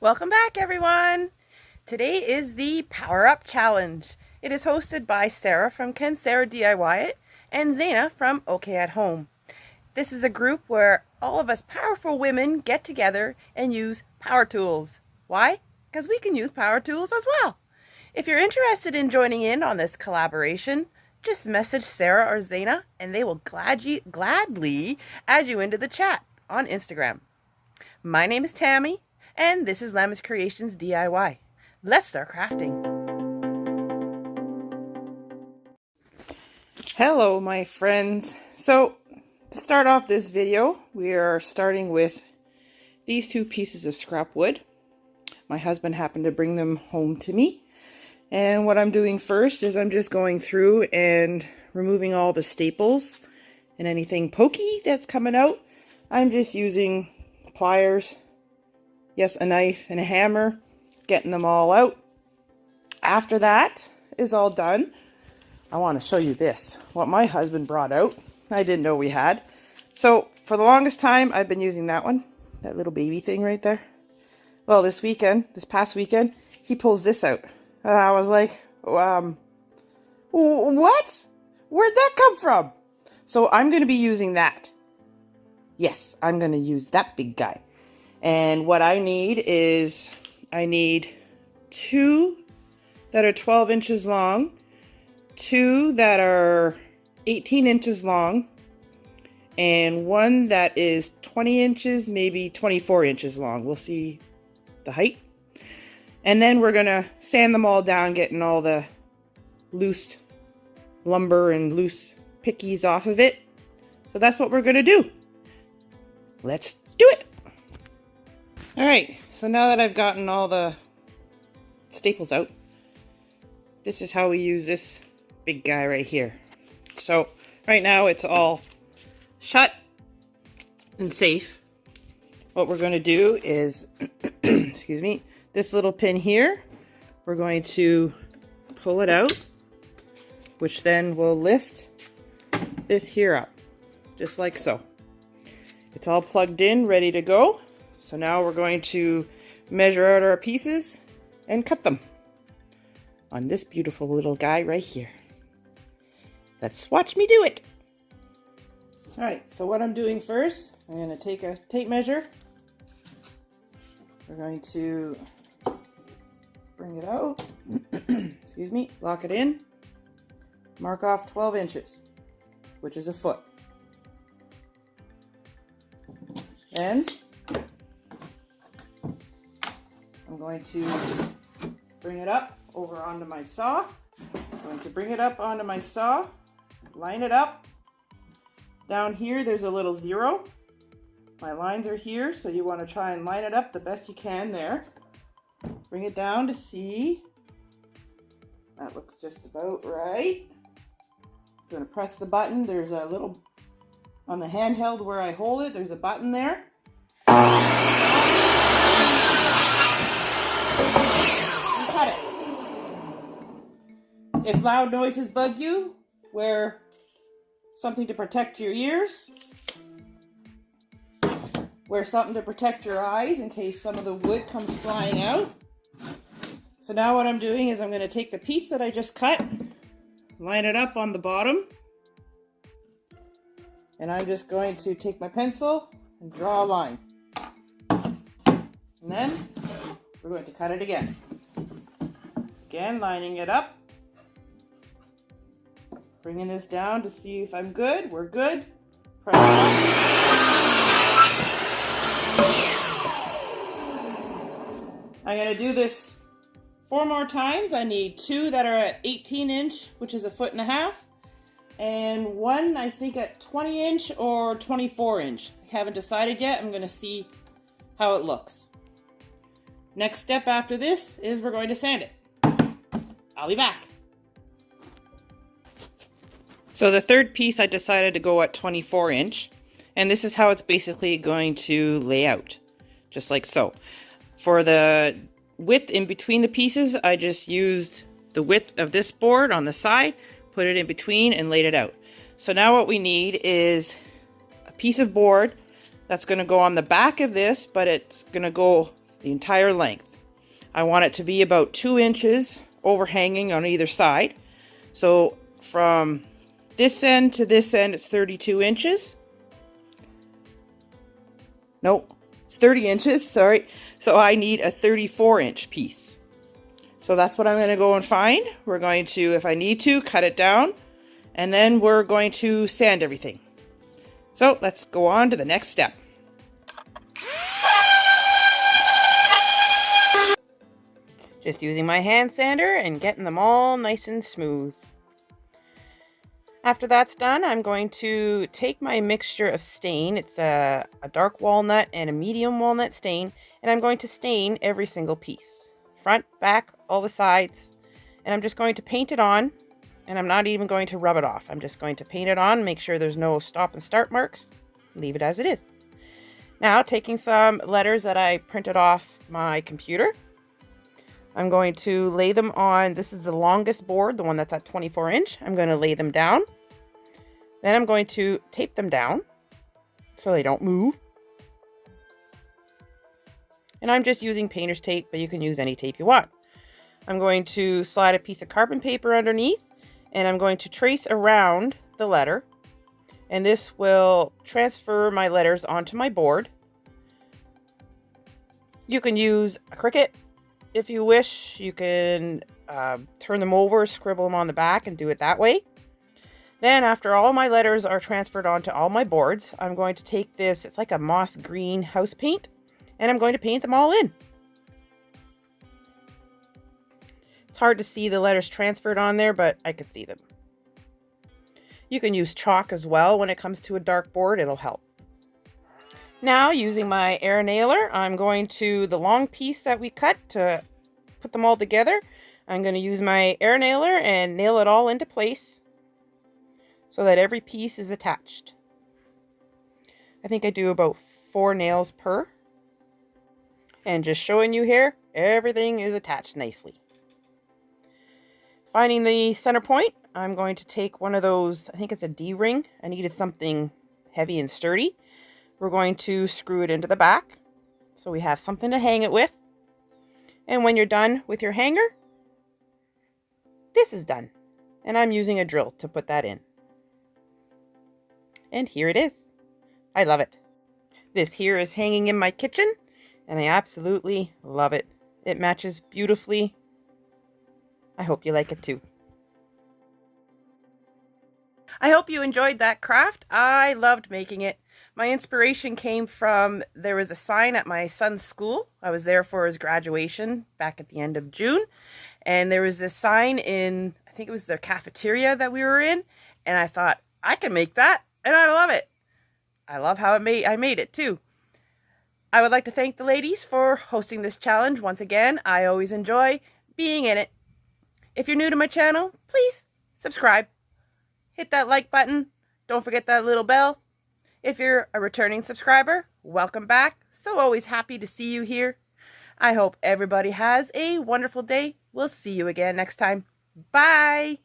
Welcome back, everyone! Today is the Power Up Challenge. It is hosted by Sarah from Can Sarah DIY It and Zaina from OK at Home. This is a group where all of us powerful women get together and use power tools. Why? Because we can use power tools as well. If you're interested in joining in on this collaboration, just message Sarah or Zaina and they will gladly add you into the chat on Instagram. My name is Tammy, and this is Lammis Creations DIY. Let's start crafting. Hello, my friends. So, to start off this video, we are starting with these two pieces of scrap wood. My husband happened to bring them home to me. And what I'm doing first is I'm just going through and removing all the staples and anything pokey that's coming out. I'm just using pliers, yes, a knife and a hammer, getting them all out. After that is all done, I want to show you this, what my husband brought out. I didn't know we had. So for the longest time, I've been using that one, that little baby thing right there. Well, this past weekend, he pulls this out. And I was like, what? Where'd that come from? So I'm going to be using that. Yes, I'm going to use that big guy. And what I need is, I need two that are 12 inches long, two that are 18 inches long, and one that is 20 inches, maybe 24 inches long. We'll see the height. And then we're going to sand them all down, getting all the loose lumber and loose pickies off of it. So that's what we're going to do. Let's do it. All right, so now that I've gotten all the staples out, this is how we use this big guy right here. So right now it's all shut and safe. What we're going to do is, excuse me, this little pin here, we're going to pull it out, which then will lift this here up, just like so. It's all plugged in, ready to go. So now we're going to measure out our pieces and cut them on this beautiful little guy right here. Let's watch me do it. All right, so what I'm doing first, I'm going to take a tape measure. We're going to bring it out, excuse me, lock it in, mark off 12 inches, which is a foot. Then I'm going to bring it up over onto my saw. I'm going to bring it up onto my saw, line it up. Down here there's a little zero. My lines are here, so you want to try and line it up the best you can there. Bring it down to see. That looks just about right. I'm going to press the button. There's a little, on the handheld where I hold it, there's a button there. And cut it. If loud noises bug you, wear something to protect your ears. Wear something to protect your eyes in case some of the wood comes flying out. So now what I'm doing is I'm going to take the piece that I just cut, line it up on the bottom, and I'm just going to take my pencil and draw a line. And then we're going to cut it again. Again, lining it up. Bringing this down to see if I'm good. We're good. Press it up. I'm going to do this 4 more times. I need 2 that are at 18 inch, which is a 1.5 feet, and 1 I think at 20 inch or 24 inch. I haven't decided yet. I'm going to see how it looks. Next step after this is we're going to sand it. I'll be back. So the third piece I decided to go at 24 inch, and this is how it's basically going to lay out, just like so. For the width in between the pieces, I just used the width of this board on the side, put it in between and laid it out. So now what we need is a piece of board that's going to go on the back of this, but it's going to go the entire length. I want it to be about 2 inches overhanging on either side. So from this end to this end, it's 32 inches. Nope, it's 30 inches, sorry. So I need a 34-inch piece. So that's what I'm going to go and find. We're going to, if I need to, cut it down. And then we're going to sand everything. So let's go on to the next step. Just using my hand sander and getting them all nice and smooth. After that's done, I'm going to take my mixture of stain. It's a dark walnut and a medium walnut stain. And I'm going to stain every single piece. Front, back, all the sides. And I'm just going to paint it on. And I'm not even going to rub it off. I'm just going to paint it on, make sure there's no stop and start marks. Leave it as it is. Now, taking some letters that I printed off my computer. I'm going to lay them on, this is the longest board, the one that's at 24 inch. I'm going to lay them down. Then I'm going to tape them down so they don't move. And I'm just using painter's tape, but you can use any tape you want. I'm going to slide a piece of carbon paper underneath, and I'm going to trace around the letter. And this will transfer my letters onto my board. You can use a Cricut if you wish. You can turn them over, scribble them on the back, and do it that way. Then after all my letters are transferred onto all my boards, I'm going to take this, it's like a moss green house paint, and I'm going to paint them all in. It's hard to see the letters transferred on there, but I could see them. You can use chalk as well when it comes to a dark board, it'll help. Now, using my air nailer, I'm going to the long piece that we cut to put them all together. I'm going to use my air nailer and nail it all into place so that every piece is attached. I think I do about 4 nails per. And just showing you here, everything is attached nicely. Finding the center point, I'm going to take one of those, I think it's a D-ring. I needed something heavy and sturdy. We're going to screw it into the back so we have something to hang it with. And when you're done with your hanger, this is done. And I'm using a drill to put that in. And here it is. I love it. This here is hanging in my kitchen, and I absolutely love it. It matches beautifully. I hope you like it too. I hope you enjoyed that craft. I loved making it. My inspiration came from, there was a sign at my son's school. I was there for his graduation back at the end of June. And there was this sign in, I think it was the cafeteria that we were in. And I thought, I can make that. And I love it. I love how I made it too. I would like to thank the ladies for hosting this challenge once again. I always enjoy being in it. If you're new to my channel, please subscribe. Hit that like button. Don't forget that little bell. If you're a returning subscriber, welcome back. So always happy to see you here. I hope everybody has a wonderful day. We'll see you again next time. Bye.